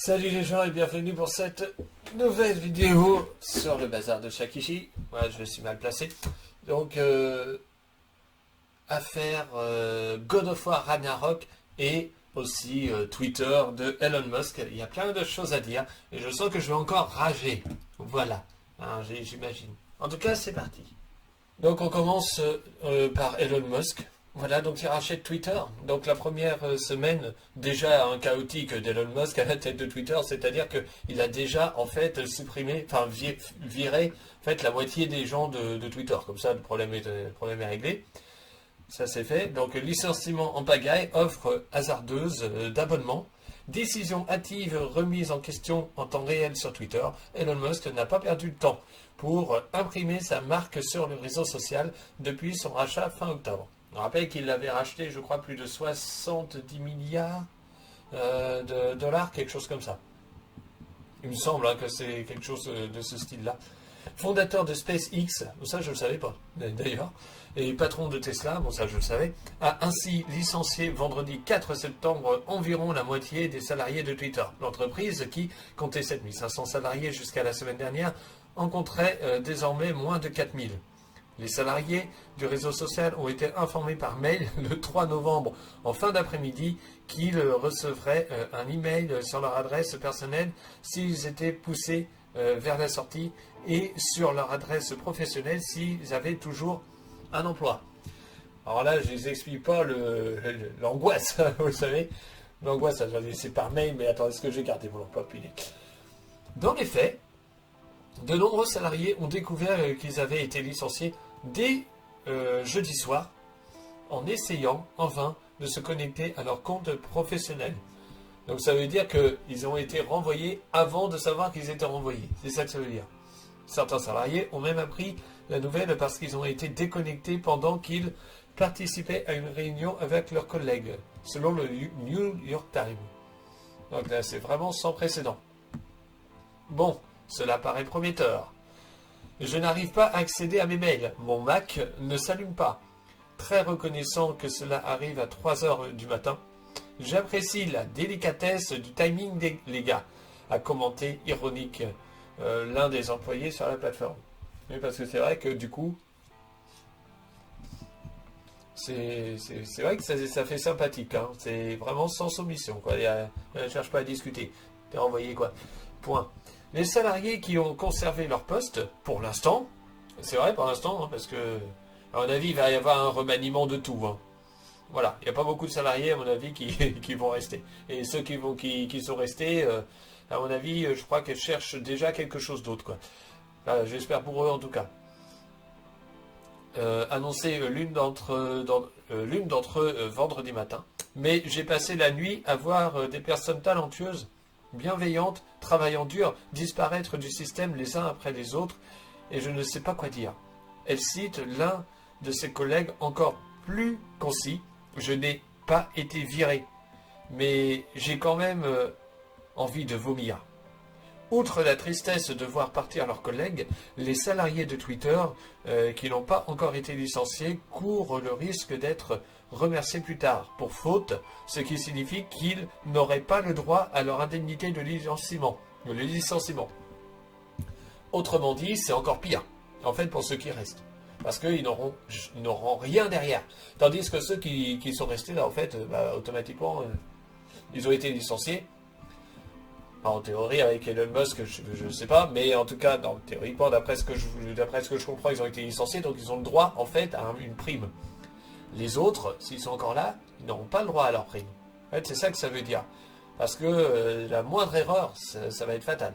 Salut les gens et bienvenue pour cette nouvelle vidéo sur le bazar de Shakishi. Voilà, je suis mal placé. Donc, affaire God of War Ragnarok et aussi Twitter de Elon Musk. Il y a plein de choses à dire et je sens que je vais encore rager. Voilà, hein, j'imagine. En tout cas, c'est parti. Donc on commence par Elon Musk. Voilà, donc il rachète Twitter. Donc la première semaine, déjà un chaotique d'Elon Musk à la tête de Twitter, c'est-à-dire qu'il a déjà en fait supprimé, enfin viré en fait la moitié des gens de Twitter. Comme ça, le problème est réglé. Ça c'est fait. Donc licenciement en pagaille, offre hasardeuse d'abonnement. Décision hâtive remise en question en temps réel sur Twitter. Elon Musk n'a pas perdu de temps pour imprimer sa marque sur le réseau social depuis son rachat fin octobre. On rappelle qu'il l'avait racheté, je crois, plus de 70 milliards de dollars, quelque chose comme ça. Il me semble que c'est quelque chose de ce style-là. Fondateur de SpaceX, ça je ne le savais pas d'ailleurs, et patron de Tesla, bon ça je le savais, a ainsi licencié vendredi 4 septembre environ la moitié des salariés de Twitter. L'entreprise, qui comptait 7500 salariés jusqu'à la semaine dernière, en compterait désormais moins de 4000. Les salariés du réseau social ont été informés par mail le 3 novembre en fin d'après-midi qu'ils recevraient un email sur leur adresse personnelle s'ils étaient poussés vers la sortie et sur leur adresse professionnelle s'ils avaient toujours un emploi. Alors là, je ne vous explique pas l'angoisse, vous savez. L'angoisse, c'est par mail, mais attends, est-ce que j'ai gardé mon emploi? Dans les faits, de nombreux salariés ont découvert qu'ils avaient été licenciés dès jeudi soir en essayant en vain de se connecter à leur compte professionnel. Donc ça veut dire qu'ils ont été renvoyés avant de savoir qu'ils étaient renvoyés. C'est ça que ça veut dire. Certains salariés ont même appris la nouvelle parce qu'ils ont été déconnectés pendant qu'ils participaient à une réunion avec leurs collègues, selon le New York Times. Donc là, c'est vraiment sans précédent. Bon, cela paraît prometteur. Je n'arrive pas à accéder à mes mails. Mon Mac ne s'allume pas. Très reconnaissant que cela arrive à 3 heures du matin. J'apprécie la délicatesse du timing les gars, a commenté ironique l'un des employés sur la plateforme. Oui, parce que c'est vrai que du coup, c'est vrai que ça fait sympathique. Hein. C'est vraiment sans soumission. Quoi. Ne cherche pas à discuter. T'es renvoyé quoi. Point. Les salariés qui ont conservé leur poste, pour l'instant, c'est vrai pour l'instant, hein, parce que, à mon avis, il va y avoir un remaniement de tout. Hein. Voilà, il n'y a pas beaucoup de salariés, à mon avis, qui vont rester. Et ceux qui sont restés, à mon avis, je crois qu'ils cherchent déjà quelque chose d'autre. Quoi. Enfin, j'espère pour eux, en tout cas. Annoncé l'une d'entre eux vendredi matin. Mais j'ai passé la nuit à voir des personnes talentueuses, bienveillantes, travaillant dur, disparaître du système les uns après les autres, et je ne sais pas quoi dire. Elle cite l'un de ses collègues encore plus concis. Je n'ai pas été viré, mais j'ai quand même envie de vomir. Outre la tristesse de voir partir leurs collègues, les salariés de Twitter qui n'ont pas encore été licenciés courent le risque d'être remerciés plus tard pour faute, ce qui signifie qu'ils n'auraient pas le droit à leur indemnité de licenciement. Le licenciement. Autrement dit, c'est encore pire, en fait, pour ceux qui restent. Parce qu'ils n'auront rien derrière. Tandis que ceux qui sont restés là, en fait, automatiquement, ils ont été licenciés. En théorie, avec Elon Musk, je ne sais pas, mais en tout cas, théoriquement, d'après ce que je comprends, ils ont été licenciés, donc ils ont le droit, en fait, à une prime. Les autres, s'ils sont encore là, ils n'auront pas le droit à leur prime. En fait, c'est ça que ça veut dire. Parce que la moindre erreur, ça va être fatal.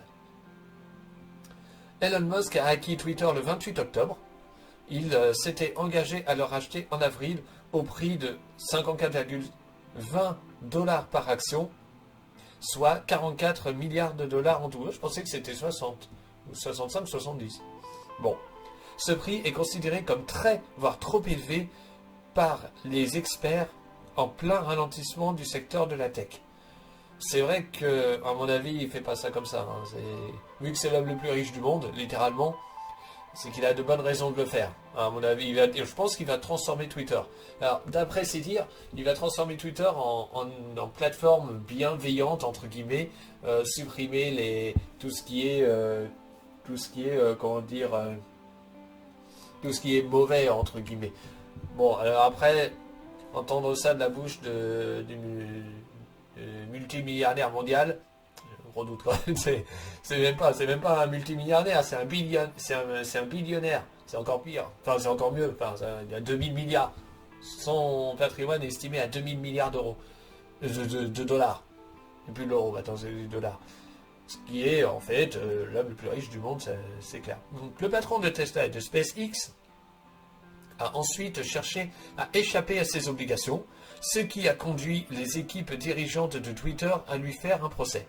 Elon Musk a acquis Twitter le 28 octobre. Il s'était engagé à le racheter en avril au prix de 54,20 $ par action, soit 44 milliards de dollars en tout. Je pensais que c'était 60, 65, 70. Bon, ce prix est considéré comme très, voire trop élevé par les experts en plein ralentissement du secteur de la tech. C'est vrai que, à mon avis, il ne fait pas ça comme ça. Hein. Vu que c'est l'homme le plus riche du monde, littéralement, c'est qu'il a de bonnes raisons de le faire. À mon avis, je pense qu'il va transformer Twitter. Alors, d'après ses dires, il va transformer Twitter en plateforme bienveillante, entre guillemets, supprimer tout ce qui est, comment dire, tout ce qui est mauvais, entre guillemets. Bon, alors après, entendre ça de la bouche du multimilliardaire mondial, gros doute quand même, c'est même pas un multimilliardaire, c'est un billionnaire, c'est encore pire, enfin c'est encore mieux, enfin il y a 2000 milliards, son patrimoine est estimé à 2000 milliards d'euros, de dollars, et plus de l'euro, maintenant c'est du dollar, ce qui est en fait l'homme le plus riche du monde, c'est clair. Donc le patron de Tesla et de SpaceX a ensuite cherché à échapper à ses obligations, ce qui a conduit les équipes dirigeantes de Twitter à lui faire un procès.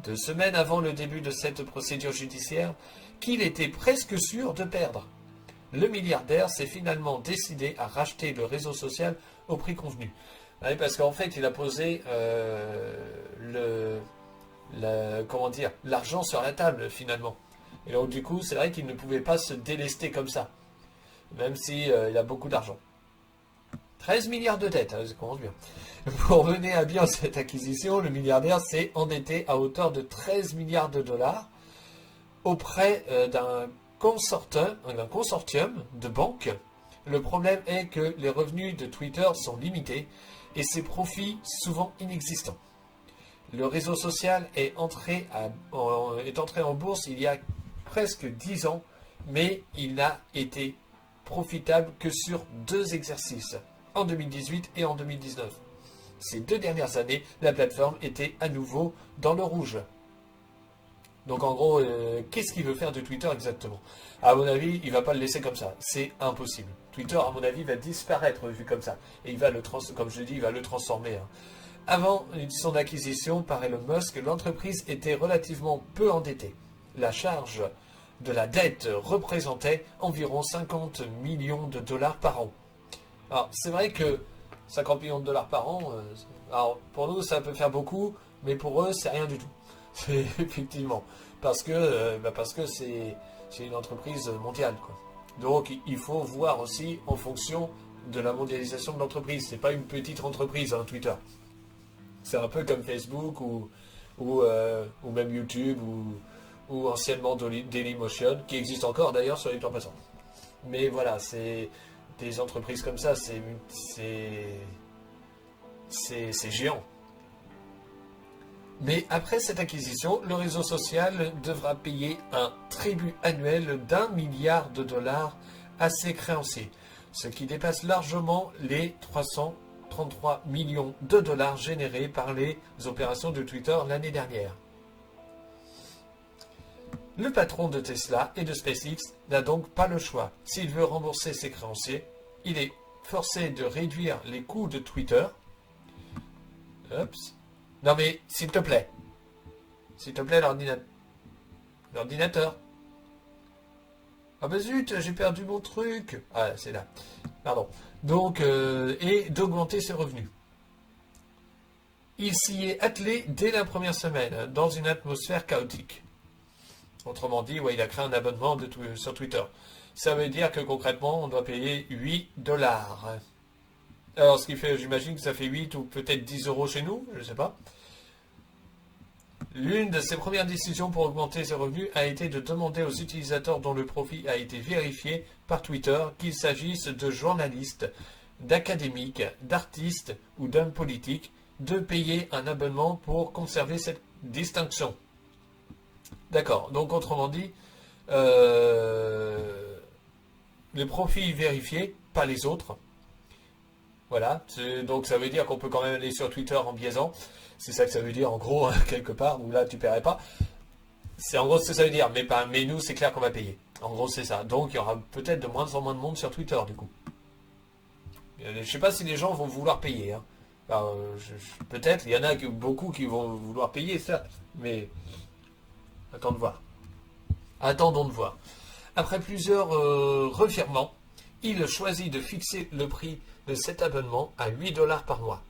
2 semaines avant le début de cette procédure judiciaire, qu'il était presque sûr de perdre. Le milliardaire s'est finalement décidé à racheter le réseau social au prix convenu. Oui, parce qu'en fait, il a posé l'argent sur la table finalement. Et donc du coup, c'est vrai qu'il ne pouvait pas se délester comme ça, même si il a beaucoup d'argent. 13 milliards de dettes, ça commence bien. Pour mener à bien cette acquisition, le milliardaire s'est endetté à hauteur de 13 milliards de dollars auprès d'un consortium de banques. Le problème est que les revenus de Twitter sont limités et ses profits souvent inexistants. Le réseau social est entré en bourse il y a presque 10 ans, mais il n'a été profitable que sur 2 exercices, en 2018 et en 2019. Ces 2 dernières années, la plateforme était à nouveau dans le rouge. Donc en gros, qu'est-ce qu'il veut faire de Twitter exactement? À mon avis, il ne va pas le laisser comme ça. C'est impossible. Twitter, à mon avis, va disparaître vu comme ça. Et il va comme je dis, il va le transformer. Avant son acquisition par Elon Musk, l'entreprise était relativement peu endettée. La charge de la dette représentait environ 50 millions de dollars par an. Alors, c'est vrai que 50 millions de dollars par an, alors pour nous, ça peut faire beaucoup, mais pour eux, c'est rien du tout. C'est effectivement. Parce que c'est une entreprise mondiale, quoi. Donc, il faut voir aussi en fonction de la mondialisation de l'entreprise. C'est pas une petite entreprise, Twitter. C'est un peu comme Facebook ou même YouTube ou anciennement Dailymotion, qui existe encore d'ailleurs sur les temps passants. Mais voilà, c'est des entreprises comme ça, c'est géant. Mais après cette acquisition, le réseau social devra payer un tribut annuel d'1 milliard de dollars à ses créanciers, ce qui dépasse largement les 333 millions de dollars générés par les opérations de Twitter l'année dernière. Le patron de Tesla et de SpaceX n'a donc pas le choix. S'il veut rembourser ses créanciers, il est forcé de réduire les coûts de Twitter. Oups. Non mais, s'il te plaît, l'ordinateur. Ah bah zut, j'ai perdu mon truc. Ah, c'est là. Pardon. Donc, et d'augmenter ses revenus. Il s'y est attelé dès la première semaine, dans une atmosphère chaotique. Autrement dit, ouais, il a créé un abonnement sur Twitter. Ça veut dire que concrètement, on doit payer 8 dollars. Alors, ce qui fait, j'imagine que ça fait 8 ou peut-être 10 euros chez nous, je ne sais pas. L'une de ses premières décisions pour augmenter ses revenus a été de demander aux utilisateurs dont le profil a été vérifié par Twitter, qu'il s'agisse de journalistes, d'académiques, d'artistes ou d'hommes politiques, de payer un abonnement pour conserver cette distinction. D'accord, donc autrement dit, les profils vérifiés, pas les autres. Voilà, donc ça veut dire qu'on peut quand même aller sur Twitter en biaisant. C'est ça que ça veut dire en gros, quelque part, où là tu ne paierais pas. C'est en gros ce que ça veut dire, mais nous c'est clair qu'on va payer. En gros c'est ça. Donc il y aura peut-être de moins en moins de monde sur Twitter du coup. Je ne sais pas si les gens vont vouloir payer. Peut-être, il y en a beaucoup qui vont vouloir payer, certes, mais attendons de voir. Attendons de voir. Après plusieurs revirements, il choisit de fixer le prix de cet abonnement à 8 dollars par mois.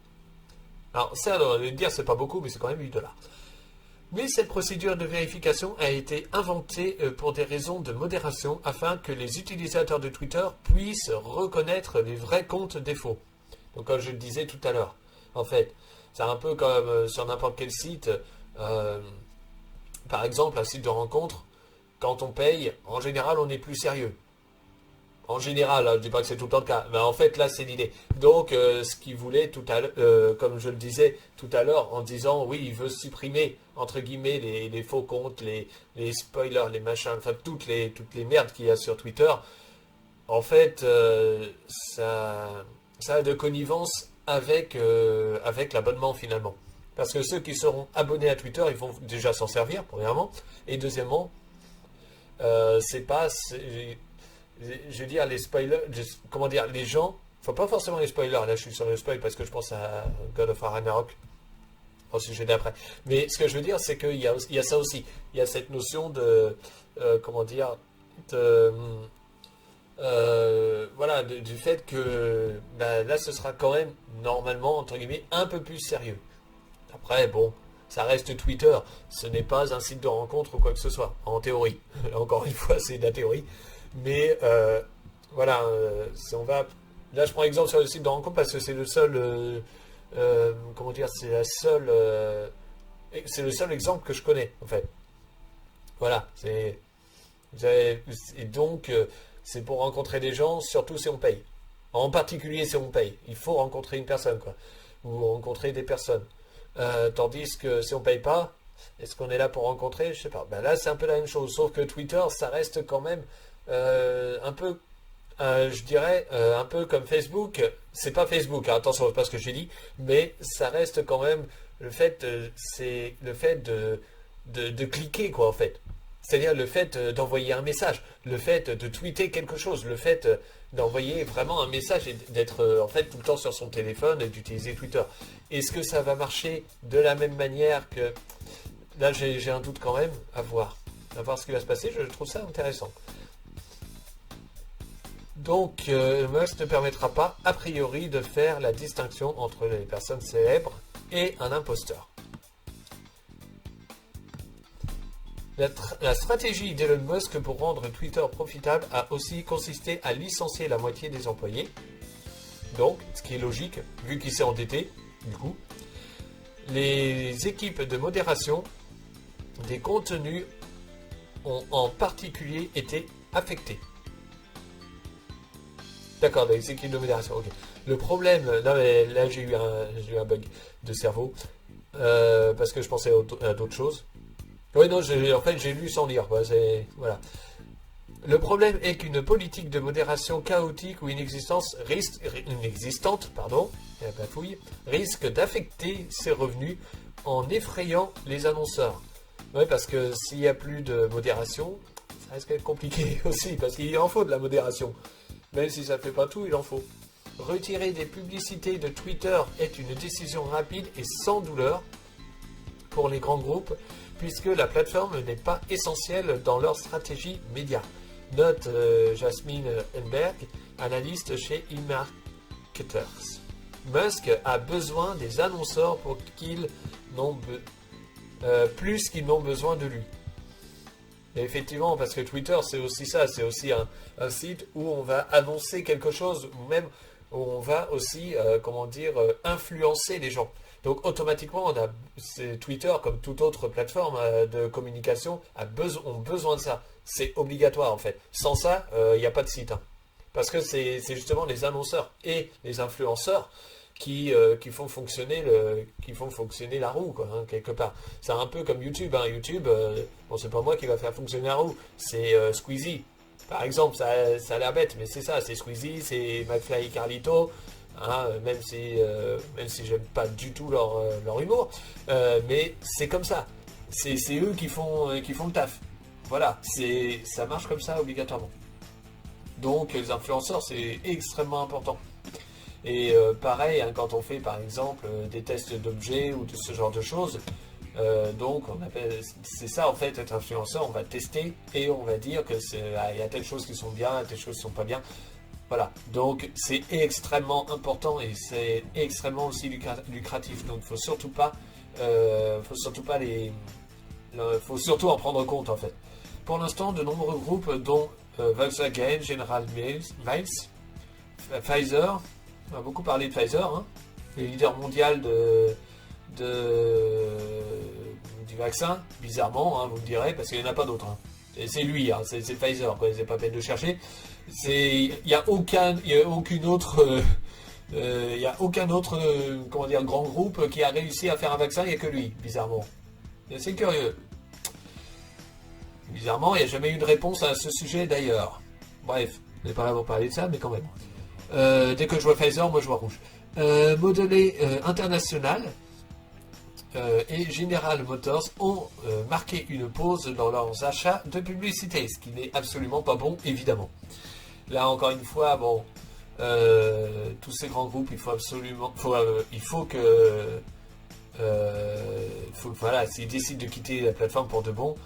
Alors, ça, on va dire, c'est pas beaucoup, mais c'est quand même 8 dollars. Mais cette procédure de vérification a été inventée pour des raisons de modération afin que les utilisateurs de Twitter puissent reconnaître les vrais comptes des faux. Donc comme je le disais tout à l'heure, en fait, c'est un peu comme sur n'importe quel site, par exemple un site de rencontre, quand on paye, en général on est plus sérieux. En général, hein, je ne dis pas que c'est tout le temps le cas, mais en fait là c'est l'idée. Donc ce qu'il voulait tout à l'heure, comme je le disais tout à l'heure, en disant oui il veut supprimer entre guillemets les faux comptes, les spoilers, les machins, enfin toutes les merdes qu'il y a sur Twitter, en fait ça a de connivence avec l'abonnement finalement. Parce que ceux qui seront abonnés à Twitter, ils vont déjà s'en servir, premièrement, et deuxièmement, je veux dire, les spoilers, comment dire, les gens, faut pas forcément les spoilers, là je suis sur le spoil parce que je pense à God of War Ragnarok, au sujet d'après. Mais ce que je veux dire, c'est qu'il y a ça aussi, il y a cette notion de, comment dire, de, voilà, du fait que bah, là ce sera quand même, normalement, entre guillemets, un peu plus sérieux. Après, bon, ça reste Twitter, ce n'est pas un site de rencontre ou quoi que ce soit, en théorie. Encore une fois, c'est de la théorie. Mais voilà, si on va... Là, je prends exemple sur le site de rencontre parce que c'est le seul... comment dire, c'est le seul exemple que je connais, en fait. Voilà, et donc, c'est pour rencontrer des gens, surtout si on paye. En particulier si on paye. Il faut rencontrer une personne, quoi. Ou rencontrer des personnes. Tandis que si on paye pas, est-ce qu'on est là pour rencontrer? Je sais pas. Ben là, c'est un peu la même chose. Sauf que Twitter, ça reste quand même un peu, je dirais, un peu comme Facebook. C'est pas Facebook, hein, attention, c'est pas ce que j'ai dit, mais ça reste quand même c'est le fait de cliquer, quoi, en fait. C'est-à-dire le fait d'envoyer un message, le fait de tweeter quelque chose, le fait d'envoyer vraiment un message et d'être en fait tout le temps sur son téléphone et d'utiliser Twitter. Est-ce que ça va marcher de la même manière que... Là, j'ai un doute quand même, à voir ce qui va se passer, je trouve ça intéressant. Donc, Musk ne permettra pas, a priori, de faire la distinction entre les personnes célèbres et un imposteur. La stratégie d'Elon Musk pour rendre Twitter profitable a aussi consisté à licencier la moitié des employés. Donc, ce qui est logique, vu qu'il s'est endetté, du coup. Les équipes de modération des contenus ont en particulier été affectées. D'accord, les équipes de modération, ok. Le problème, non mais là j'ai eu un bug de cerveau, parce que je pensais à d'autres choses. Oui, non, en fait, j'ai lu sans lire. Voilà. Le problème est qu'une politique de modération chaotique ou inexistante risque d'affecter ses revenus en effrayant les annonceurs. Oui, parce que s'il n'y a plus de modération, ça risque d'être compliqué aussi, parce qu'il en faut de la modération. Même si ça ne fait pas tout, il en faut. Retirer des publicités de Twitter est une décision rapide et sans douleur pour les grands groupes, puisque la plateforme n'est pas essentielle dans leur stratégie média. Note Jasmine Enberg, analyste chez eMarketers. Musk a besoin des annonceurs pour plus qu'ils n'ont besoin de lui. Et effectivement, parce que Twitter, c'est aussi ça, c'est aussi un site où on va annoncer quelque chose, ou même où on va aussi, influencer les gens. Donc automatiquement, Twitter, comme toute autre plateforme de communication, ont besoin de ça. C'est obligatoire en fait. Sans ça, il n'y a pas de site. Hein. Parce que c'est justement les annonceurs et les influenceurs qui font fonctionner la roue, quoi, hein, quelque part. C'est un peu comme YouTube. Hein. YouTube, c'est pas moi qui va faire fonctionner la roue, c'est Squeezie. Par exemple, ça a l'air bête, mais c'est ça, c'est Squeezie, c'est McFly et Carlito. Hein, même si j'aime pas du tout leur humour, mais c'est comme ça. C'est eux qui font le taf. Voilà, ça marche comme ça obligatoirement. Donc les influenceurs, c'est extrêmement important. Et pareil, hein, quand on fait par exemple des tests d'objets ou de ce genre de choses, donc c'est ça en fait, être influenceur, on va tester et on va dire que il y a telles choses qui sont bien, telles choses qui sont pas bien. Voilà, donc c'est extrêmement important et c'est extrêmement aussi lucratif. Donc il ne faut surtout pas Il faut surtout en prendre compte en fait. Pour l'instant, de nombreux groupes dont Volkswagen, General Mills, Pfizer, on a beaucoup parlé de Pfizer, hein, le leader mondial du vaccin, bizarrement, hein, vous me direz, parce qu'il n'y en a pas d'autres. Hein. Et c'est lui, hein, c'est Pfizer, quoi, c'est pas peine de chercher. Il n'y a aucun autre comment dire, grand groupe qui a réussi à faire un vaccin, il n'y a que lui, bizarrement. C'est curieux. Bizarrement, il n'y a jamais eu de réponse à ce sujet d'ailleurs. Bref, on n'est pas là pour parler de ça, mais quand même. Dès que je vois Pfizer, moi je vois rouge. Modelé international et General Motors ont marqué une pause dans leurs achats de publicité, ce qui n'est absolument pas bon, évidemment. Là, encore une fois, bon, tous ces grands groupes, il faut que voilà, s'ils décident de quitter la plateforme pour de bon,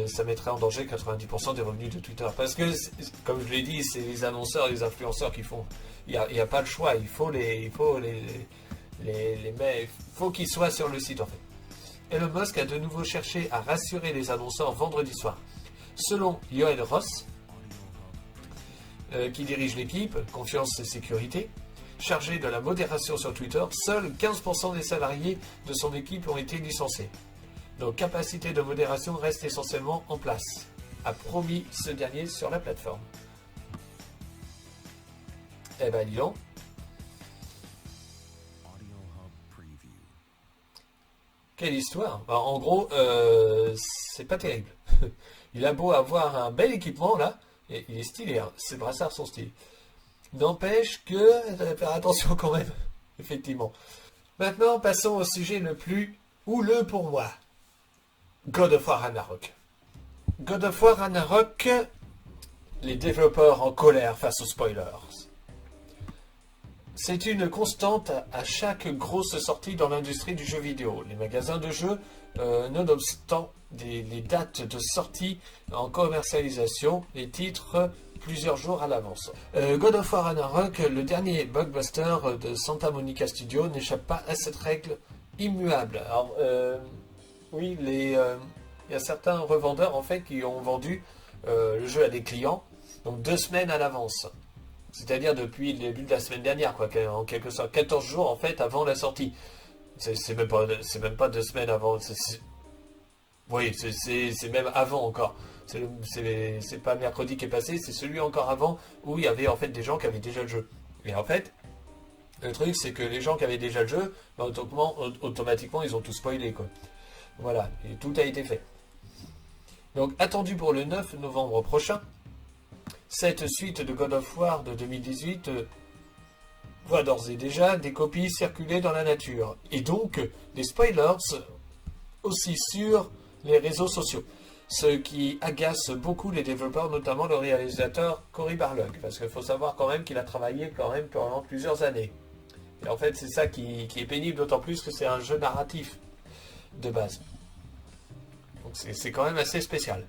ça mettrait en danger 90% des revenus de Twitter. Parce que, comme je l'ai dit, c'est les annonceurs, les influenceurs qui font. Il n'y a pas le choix. Il faut qu'ils soient sur le site en fait. Elon Musk a de nouveau cherché à rassurer les annonceurs vendredi soir. Selon Yoel Ross, qui dirige l'équipe Confiance et Sécurité, chargée de la modération sur Twitter, seuls 15% des salariés de son équipe ont été licenciés. Nos capacités de modération restent essentiellement en place, a promis ce dernier sur la plateforme. Eh ben, dis donc. Quelle histoire. Ben, en gros, c'est pas terrible. Il a beau avoir un bel équipement, là, et il est stylé, hein. Ses brassards sont stylés. N'empêche que, faire attention quand même, effectivement. Maintenant, passons au sujet le plus houleux pour moi. God of War Ragnarok. God of War Ragnarok, les développeurs en colère face aux spoilers. C'est une constante à chaque grosse sortie dans l'industrie du jeu vidéo. Les magasins de jeux, nonobstant les dates de sortie en commercialisation, les titres plusieurs jours à l'avance. God of War Ragnarok, le dernier blockbuster de Santa Monica Studio, n'échappe pas à cette règle immuable. Alors, oui, il y a certains revendeurs en fait qui ont vendu le jeu à des clients, donc 2 semaines à l'avance. C'est-à-dire depuis le début de la semaine dernière, quoi, en quelque sorte, 14 jours en fait avant la sortie. C'est même pas 2 semaines avant. Oui, c'est même avant encore. C'est pas mercredi qui est passé, c'est celui encore avant où il y avait en fait des gens qui avaient déjà le jeu. Et en fait, le truc c'est que les gens qui avaient déjà le jeu, bah, automatiquement ils ont tout spoilé, quoi. Voilà, et tout a été fait. Donc attendu pour le 9 novembre prochain, cette suite de God of War de 2018 voit d'ores et déjà des copies circuler dans la nature. Et donc des spoilers aussi sur les réseaux sociaux. Ce qui agace beaucoup les développeurs, notamment le réalisateur Cory Barlog. Parce qu'il faut savoir quand même qu'il a travaillé quand même pendant plusieurs années. Et en fait c'est ça qui est pénible, d'autant plus que c'est un jeu narratif de base. Donc c'est quand même assez spécial.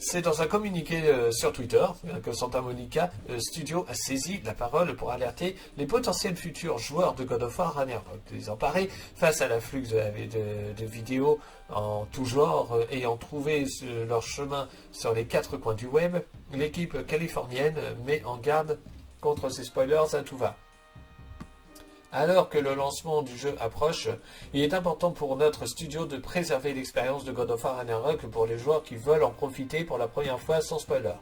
C'est dans un communiqué sur Twitter que Santa Monica Studio a saisi la parole pour alerter les potentiels futurs joueurs de God of War Ragnarok. Désemparés face à l'afflux de vidéos en tout genre ayant trouvé leur chemin sur les 4 coins du web, l'équipe californienne met en garde contre ces spoilers à tout va. Alors que le lancement du jeu approche, il est important pour notre studio de préserver l'expérience de God of War Ragnarok pour les joueurs qui veulent en profiter pour la première fois sans spoiler.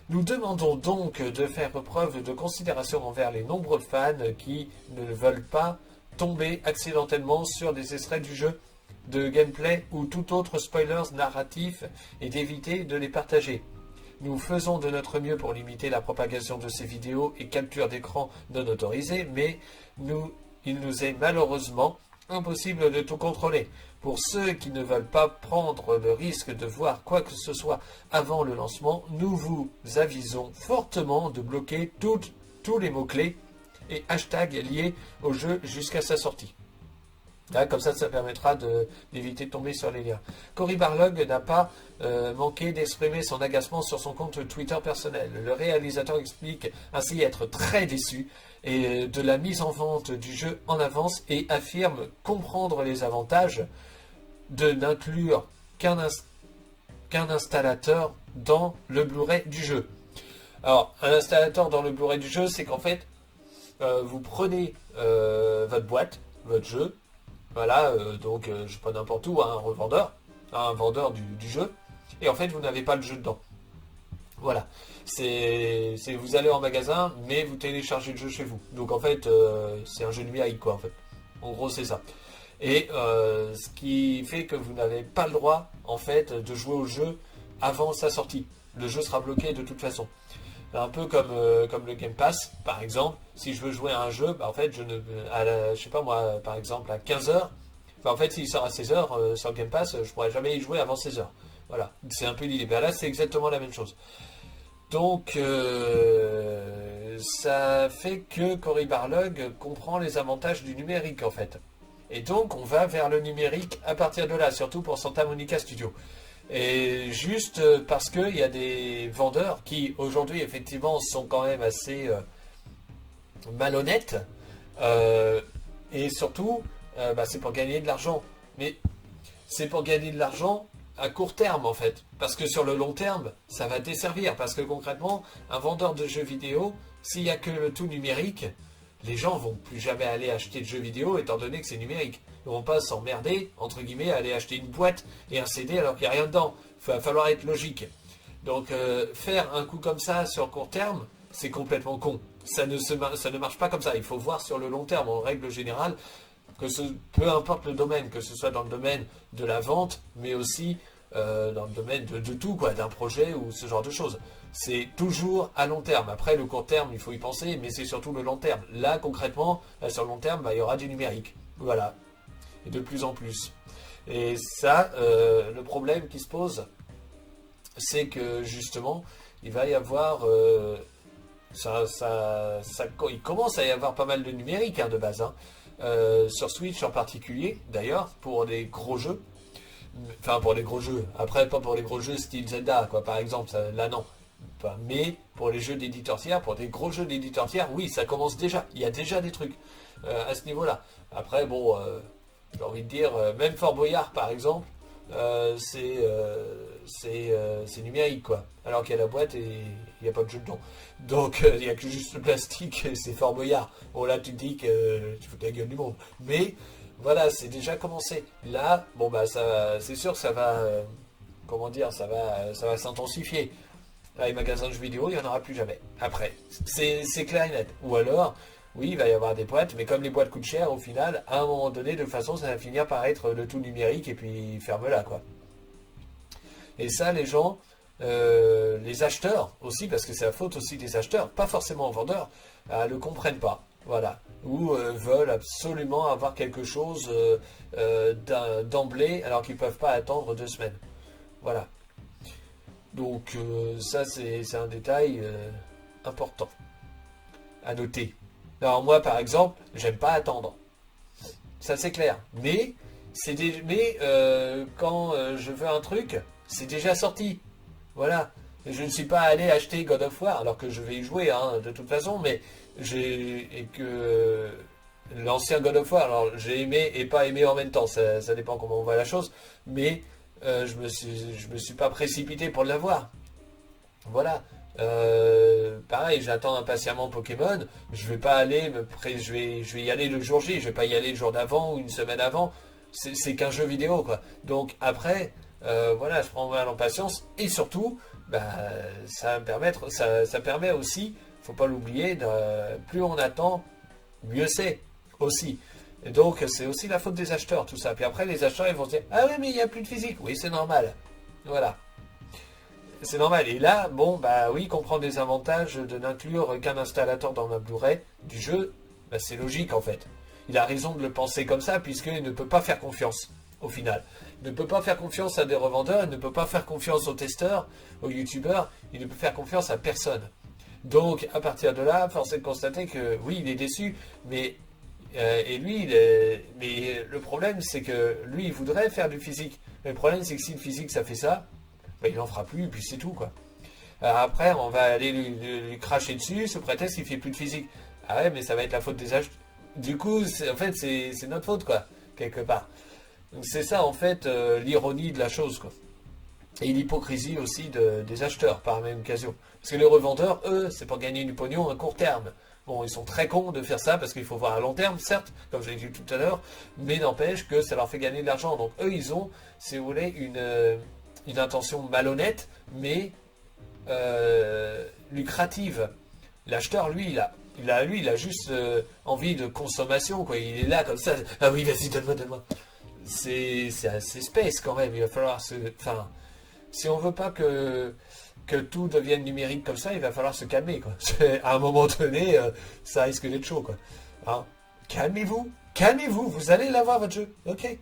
Nous demandons donc de faire preuve de considération envers les nombreux fans qui ne veulent pas tomber accidentellement sur des extraits du jeu, de gameplay ou tout autre spoilers narratif et d'éviter de les partager. Nous faisons de notre mieux pour limiter la propagation de ces vidéos et captures d'écran non autorisées, mais il nous est malheureusement impossible de tout contrôler. Pour ceux qui ne veulent pas prendre le risque de voir quoi que ce soit avant le lancement, nous vous avisons fortement de bloquer tous les mots-clés et hashtags liés au jeu jusqu'à sa sortie. Là, comme ça permettra d'éviter de tomber sur les liens. Cory Barlog n'a pas manqué d'exprimer son agacement sur son compte Twitter personnel. Le réalisateur explique ainsi être très déçu de la mise en vente du jeu en avance et affirme comprendre les avantages de n'inclure qu'un installateur dans le Blu-ray du jeu. Alors, un installateur dans le Blu-ray du jeu, c'est qu'en fait, vous prenez votre boîte, votre jeu, voilà, donc je sais pas n'importe où, un revendeur, un vendeur du jeu, et en fait, vous n'avez pas le jeu dedans. Voilà. Vous allez en magasin, mais vous téléchargez le jeu chez vous. Donc en fait, c'est un jeu numérique, quoi, en fait. En gros, c'est ça. Et ce qui fait que vous n'avez pas le droit, en fait, de jouer au jeu avant sa sortie. Le jeu sera bloqué de toute façon. Un peu comme le Game Pass, par exemple. Si je veux jouer à un jeu, bah, en fait, je sais pas moi, par exemple, à 15 heures. Enfin, en fait, s'il sort à 16 heures sur le Game Pass, je pourrais jamais y jouer avant 16 heures. Voilà. C'est un peu l'idée. Ben là, c'est exactement la même chose. Donc, ça fait que Cory Barlog comprend les avantages du numérique, en fait. Et donc, on va vers le numérique à partir de là, surtout pour Santa Monica Studio. Et juste parce qu'il y a des vendeurs qui, aujourd'hui, effectivement, sont quand même assez malhonnêtes. Et surtout, c'est pour gagner de l'argent. Mais c'est pour gagner de l'argent à court terme, en fait. Parce que sur le long terme, ça va desservir. Parce que concrètement, un vendeur de jeux vidéo, s'il n'y a que le tout numérique, les gens vont plus jamais aller acheter de jeux vidéo étant donné que c'est numérique. Ils vont pas s'emmerder, entre guillemets, à aller acheter une boîte et un CD alors qu'il n'y a rien dedans. Il va falloir être logique. Donc faire un coup comme ça sur court terme, c'est complètement con. Ça ne marche pas comme ça. Il faut voir sur le long terme, en règle générale, peu importe le domaine, que ce soit dans le domaine de la vente, mais aussi dans le domaine de tout, quoi, d'un projet ou ce genre de choses. C'est toujours à long terme. Après, le court terme, il faut y penser, mais c'est surtout le long terme. Là, concrètement, sur le long terme, il y aura du numérique. Voilà. Et de plus en plus. Et ça, le problème qui se pose, c'est que justement, il va y avoir... il commence à y avoir pas mal de numérique de base. Sur Switch en particulier, d'ailleurs, pour des gros jeux. Enfin, pour les gros jeux. Après, pas pour les gros jeux style Zelda, quoi, par exemple. Là, non. Mais pour les jeux d'éditeurs tiers, pour des gros jeux d'éditeurs tiers, oui, ça commence déjà. Il y a déjà des trucs à ce niveau-là. Après, bon, j'ai envie de dire, même Fort Boyard, par exemple, c'est numérique, quoi. Alors qu'il y a la boîte et il n'y a pas de jeu dedans. Donc, il n'y a que juste le plastique et c'est Fort Boyard. Bon, là, tu te dis que tu fous de la gueule du monde. Mais, voilà, c'est déjà commencé. Là, bon, c'est sûr que ça va, ça va s'intensifier. Là, les magasins de jeux vidéo, il n'y en aura plus jamais. Après, c'est clair et net. Ou alors, oui, il va y avoir des boîtes, mais comme les boîtes coûtent cher, au final, à un moment donné, de toute façon, ça va finir par être le tout numérique et puis ferme-la, quoi. Et ça, les gens, les acheteurs aussi, parce que c'est la faute aussi des acheteurs, pas forcément aux vendeurs, ne comprennent pas. Voilà. Ou veulent absolument avoir quelque chose d'emblée, alors qu'ils ne peuvent pas attendre 2 semaines. Voilà. Donc ça c'est un détail important à noter. Alors moi par exemple, j'aime pas attendre. Ça c'est clair. Mais quand je veux un truc, c'est déjà sorti. Voilà. Je ne suis pas allé acheter God of War alors que je vais y jouer de toute façon, mais l'ancien God of War, alors j'ai aimé et pas aimé en même temps, ça dépend comment on voit la chose, mais je me suis pas précipité pour l'avoir. Voilà. Pareil, j'attends impatiemment Pokémon. Je vais pas aller je vais y aller le jour J. Je vais pas y aller le jour d'avant ou une semaine avant. C'est qu'un jeu vidéo, quoi. Donc après, voilà, je prends mal en patience et surtout, ça permet aussi, faut pas l'oublier, plus on attend, mieux c'est aussi. Et donc, c'est aussi la faute des acheteurs, tout ça. Puis après, les acheteurs, ils vont se dire, ah oui, mais il n'y a plus de physique. Oui, c'est normal. Voilà. C'est normal. Et là, oui, comprendre les avantages de n'inclure qu'un installateur dans ma Blu-ray du jeu, c'est logique, en fait. Il a raison de le penser comme ça, puisqu'il ne peut pas faire confiance, au final. Il ne peut pas faire confiance à des revendeurs, il ne peut pas faire confiance aux testeurs, aux youtubeurs, il ne peut faire confiance à personne. Donc, à partir de là, force est de constater que, oui, il est déçu, mais... mais le problème, c'est que lui, il voudrait faire du physique. Mais le problème, c'est que si le physique, ça fait ça, il n'en fera plus, et puis c'est tout, quoi. Alors après, on va aller lui cracher dessus, sous prétexte qu'il fait plus de physique. Ah ouais, mais ça va être la faute des acheteurs. Du coup, en fait, c'est notre faute, quoi, quelque part. Donc c'est ça en fait l'ironie de la chose, quoi. Et l'hypocrisie aussi des acheteurs par la même occasion. Parce que les revendeurs, eux, c'est pour gagner du pognon à court terme. Bon, ils sont très cons de faire ça parce qu'il faut voir à long terme, certes, comme je l'ai dit tout à l'heure, mais n'empêche que ça leur fait gagner de l'argent. Donc eux, ils ont, si vous voulez, une intention malhonnête, mais lucrative. L'acheteur, lui, il a juste envie de consommation, quoi. Il est là comme ça. Ah oui, vas-y, donne-moi, donne-moi. C'est assez space quand même. Il va falloir se... Enfin, si on veut pas que tout devienne numérique comme ça, il va falloir se calmer, quoi. À un moment donné, ça risque d'être chaud, quoi. Hein, calmez-vous, vous allez l'avoir votre jeu, ok.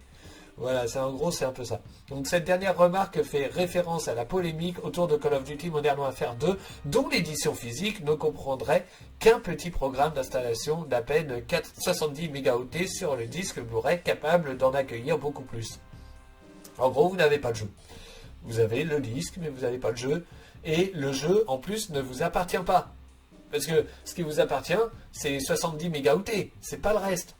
Voilà, en gros, c'est un peu ça. Donc cette dernière remarque fait référence à la polémique autour de Call of Duty Modern Warfare 2, dont l'édition physique ne comprendrait qu'un petit programme d'installation d'à peine 70 mégaoctets sur le disque Blu-ray, capable d'en accueillir beaucoup plus. En gros, vous n'avez pas de jeu. Vous avez le disque, mais vous n'avez pas le jeu. Et le jeu, en plus, ne vous appartient pas. Parce que ce qui vous appartient, c'est les 70 mégaoctets. C'est pas le reste.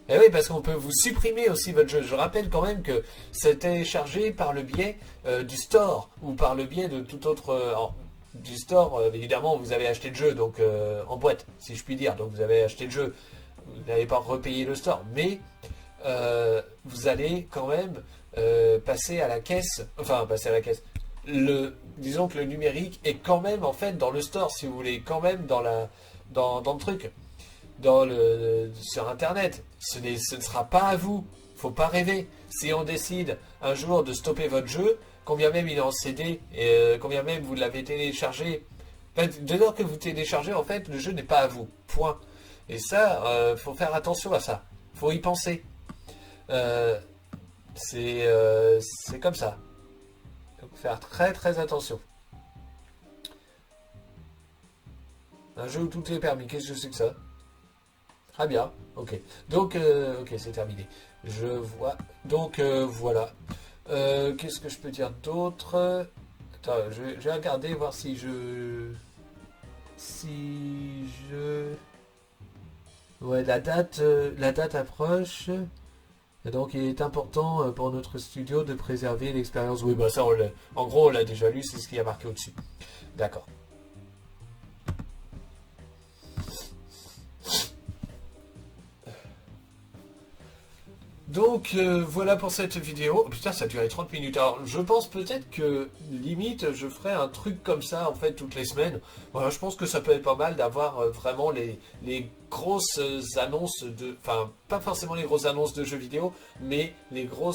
Et oui, parce qu'on peut vous supprimer aussi votre jeu. Je rappelle quand même que c'est téléchargé par le biais du store, ou par le biais de tout autre... du store, évidemment, vous avez acheté le jeu, donc en boîte, si je puis dire. Donc vous avez acheté le jeu, vous n'avez pas repayé le store. Mais vous allez quand même passer à la caisse, enfin passer à la caisse. Disons que le numérique est quand même en fait dans le store, si vous voulez, quand même dans le truc, sur internet. Ce ne sera pas à vous, faut pas rêver. Si on décide un jour de stopper votre jeu, combien même il est en CD, et combien même vous l'avez téléchargé, dès lors que vous téléchargez, en fait, le jeu n'est pas à vous, point. Et ça, faut faire attention à ça, faut y penser. C'est comme ça. Donc faire très très attention. Un jeu où tout est permis, qu'est-ce que c'est que ça? Très bien, ok. Donc, ok, c'est terminé. Je vois. Donc, voilà. Qu'est-ce que je peux dire d'autre? Attends, je vais regarder, voir si je... Ouais, la date approche. Et donc, il est important pour notre studio de préserver l'expérience. Oui, bah ça, en gros, on l'a déjà lu, c'est ce qui a marqué au-dessus. D'accord. Donc voilà pour cette vidéo. Oh, putain, ça a duré 30 minutes. Alors je pense peut-être que limite je ferai un truc comme ça en fait toutes les semaines. Voilà, je pense que ça peut être pas mal d'avoir vraiment les grosses annonces de... Enfin, pas forcément les grosses annonces de jeux vidéo, mais les gros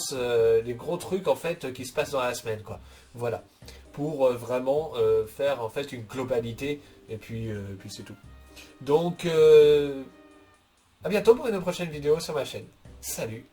trucs en fait qui se passent dans la semaine, quoi. Voilà. Pour vraiment faire en fait une globalité et puis c'est tout. Donc à bientôt pour une prochaine vidéo sur ma chaîne. Salut!